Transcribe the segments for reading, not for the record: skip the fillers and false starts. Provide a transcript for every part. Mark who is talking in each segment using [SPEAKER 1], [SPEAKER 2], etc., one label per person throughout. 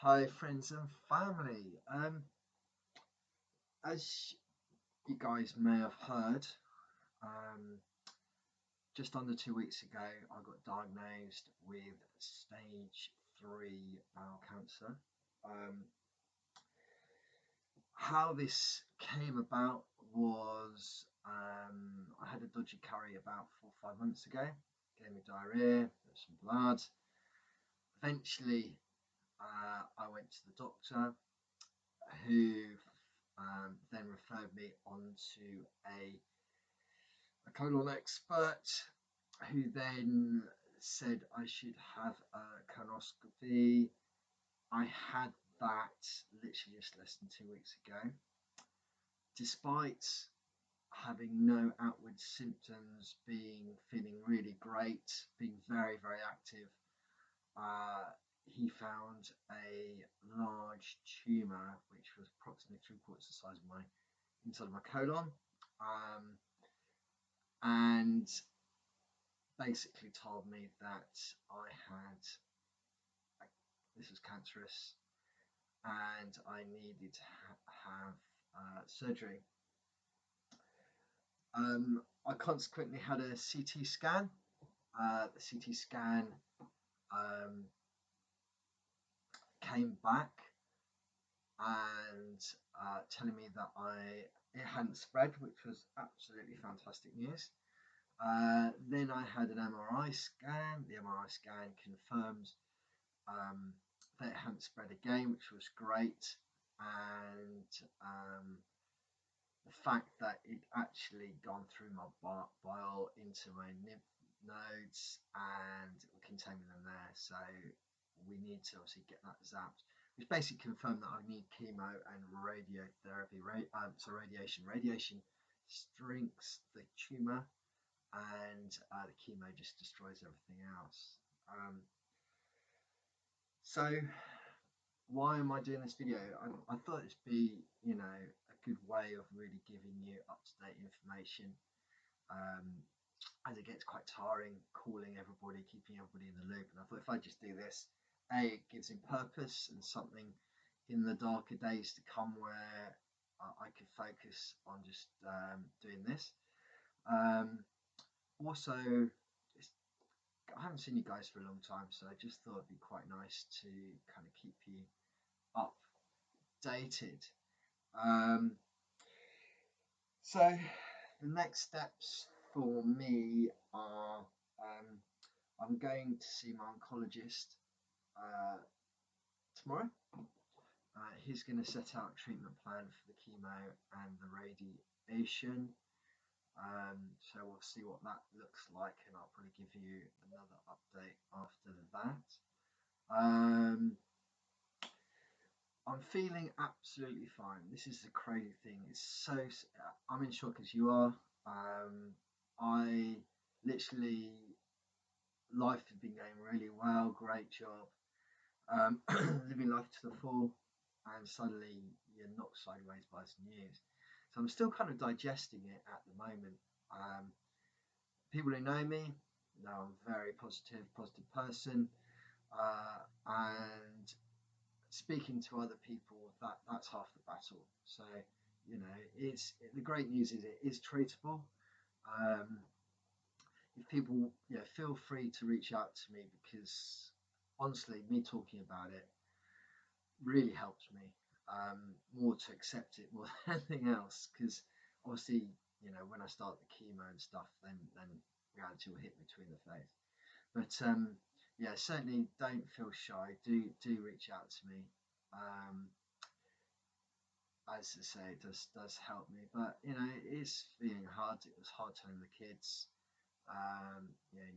[SPEAKER 1] Hi, friends and family. As you guys may have heard, um, just under 2 weeks ago, I got diagnosed with stage three bowel cancer. Um, how this came about was I had a dodgy curry about 4 or 5 months ago. Gave me diarrhea, some blood. Eventually, I went to the doctor who then referred me on to a colon expert who then said I should have a colonoscopy. I had that literally just less than 2 weeks ago. Despite having no outward symptoms, feeling really great, being very, very active, uh, he found a large tumour which was approximately 3/4 the size of my inside of my colon, and basically told me that I had this was cancerous and I needed to have surgery. I consequently had a CT scan. The CT scan um, came back and telling me that it hadn't spread, which was absolutely fantastic news. Then I had an MRI scan. The MRI scan confirmed that it hadn't spread again, which was great. And the fact that it actually gone through my bile into my lymph nodes and containing them there. So we need to obviously get that zapped, which basically confirmed that I need chemo and radiotherapy. Radiation. Radiation shrinks the tumor, and the chemo just destroys everything else. So why am I doing this video? I thought it'd be, a good way of really giving you up-to-date information, as it gets quite tiring calling everybody, keeping everybody in the loop. And I thought if I just do this, it gives him purpose and something in the darker days to come where I could focus on just doing this. Also, I haven't seen you guys for a long time, so I just thought it'd be quite nice to kind of keep you updated. So the next steps for me are I'm going to see my oncologist tomorrow. He's going to set out a treatment plan for the chemo and the radiation. So we'll see what that looks like, and I'll probably give you another update after that. I'm feeling absolutely fine. This is the crazy thing. I'm in shock as you are. I literally, life has been going really well. Great job. Living life to the full, and suddenly you're knocked sideways by some news. So I'm still kind of digesting it at the moment. People who know me know I'm a very positive person, and speaking to other people, that's half the battle. So it's the great news is it is treatable. If people feel free to reach out to me, because honestly, me talking about it really helps me more to accept it more than anything else. Because obviously, when I start the chemo and stuff, then reality will hit between the face. But yeah, certainly don't feel shy. Do reach out to me. As I say, it does help me. But it is feeling hard. It was hard telling the kids.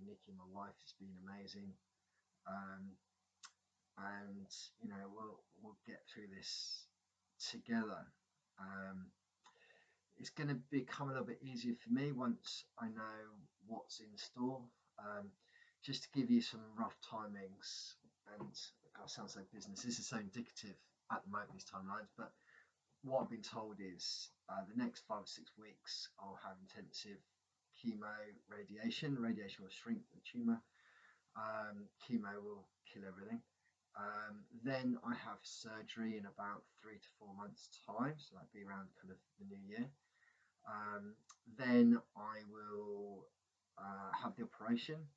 [SPEAKER 1] Nikki, my wife, has been amazing. And we'll get through this together. It's going to become a little bit easier for me once I know what's in store. Just to give you some rough timings, and it sounds like business. This is so indicative at the moment, these timelines, but what I've been told is the next 5 or 6 weeks I'll have intensive chemo radiation. Radiation will shrink the tumour. Chemo will kill everything. Then I have surgery in about 3 to 4 months' time, so that'd be around kind of the new year. Then I will have the operation.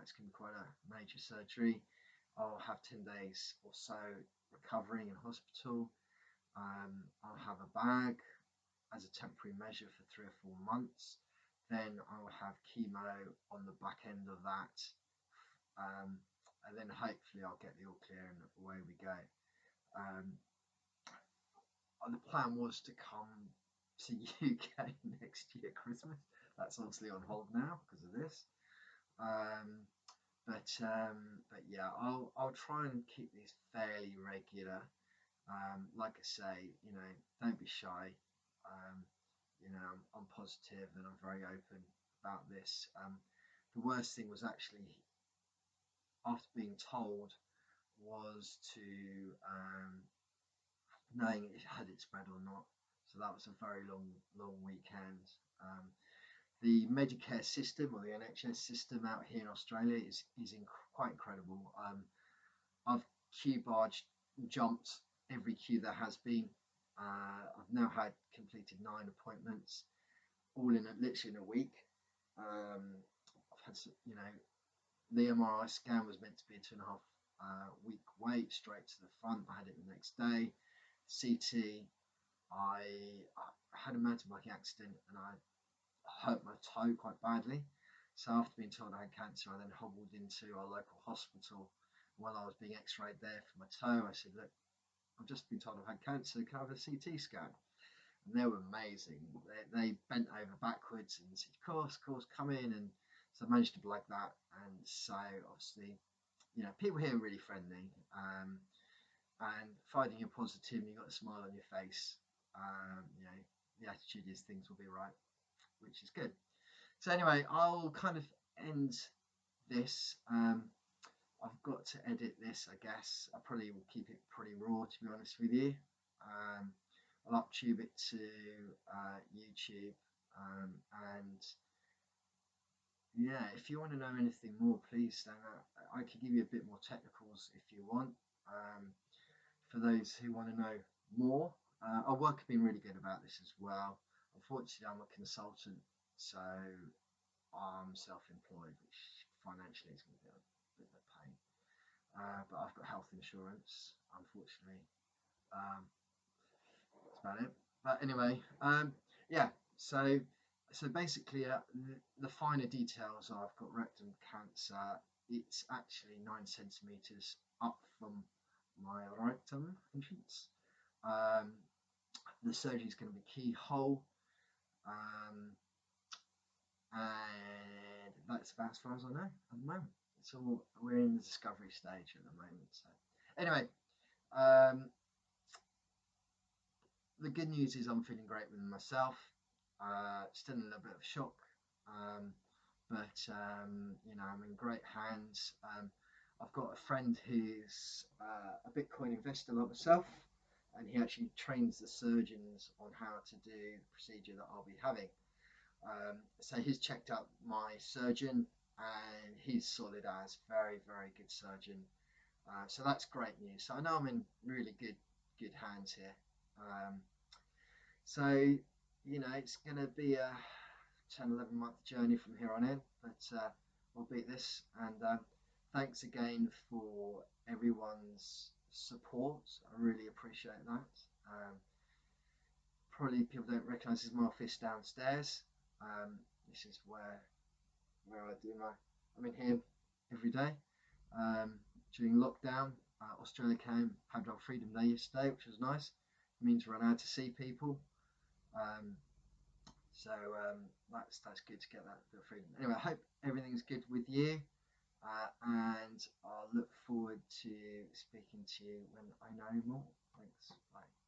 [SPEAKER 1] It's going to be quite a major surgery. I'll have 10 days or so recovering in hospital. I'll have a bag as a temporary measure for 3 or 4 months. Then I'll have chemo on the back end of that. And then hopefully I'll get the all clear and away we go. The plan was to come to UK next year Christmas. That's obviously on hold now because of this. But yeah, I'll try and keep these fairly regular. Like I say, don't be shy. I'm positive and I'm very open about this. The worst thing was actually after being told was to knowing had it spread or not. So that was a very long weekend. The Medicare system or the NHS system out here in Australia is quite incredible. I've queue barged, jumped every queue there has been. I've now had completed 9 appointments, all in literally in a week. I've had, the MRI scan was meant to be a 2.5 week wait straight to the front. I had it the next day. CT, I had a mountain biking accident and I hurt my toe quite badly. So after being told I had cancer, I then hobbled into our local hospital. While I was being x-rayed there for my toe, I said, look, I've just been told I've had cancer, can I have a CT scan? And they were amazing. They bent over backwards and said, of course, come in. And so I managed to blag that. And so obviously, people here are really friendly. And finding you're positive and you've got a smile on your face, the attitude is things will be right, which is good. So anyway, I'll kind of end this. I've got to edit this, I guess. I probably will keep it pretty raw, to be honest with you. I'll uptube it to YouTube. And yeah, if you want to know anything more, please stand up. I could give you a bit more technicals if you want. For those who want to know more, our work has been really good about this as well. Unfortunately, I'm a consultant, so I'm self-employed, which financially is going to be a bit of a pain. But I've got health insurance, unfortunately. That's about it. But anyway, yeah. So basically, the finer details are I've got rectum cancer. It's actually 9 centimeters up from my rectum entrance. The surgery is going to be keyhole. And that's about as far as I know at the moment. So we're in the discovery stage at the moment. So anyway, the good news is I'm feeling great with myself. Still in a little bit of shock, but I'm in great hands. I've got a friend who's a Bitcoin investor like myself, and he actually trains the surgeons on how to do the procedure that I'll be having. So he's checked out my surgeon and he's solid as, very, very good surgeon. So that's great news. So I know I'm in really good hands here. So it's going to be a 10-11 month journey from here on in, but we'll beat this. And thanks again for everyone's support. I really appreciate that. Probably people don't recognise this is my office downstairs. This is where I do I'm in here every day. During lockdown, Australia had our Freedom Day yesterday, which was nice. It means we're allowed to see people. So that's good to get that bit of freedom. Anyway, I hope everything's good with you. And I'll look forward to speaking to you when I know more. Thanks. Bye.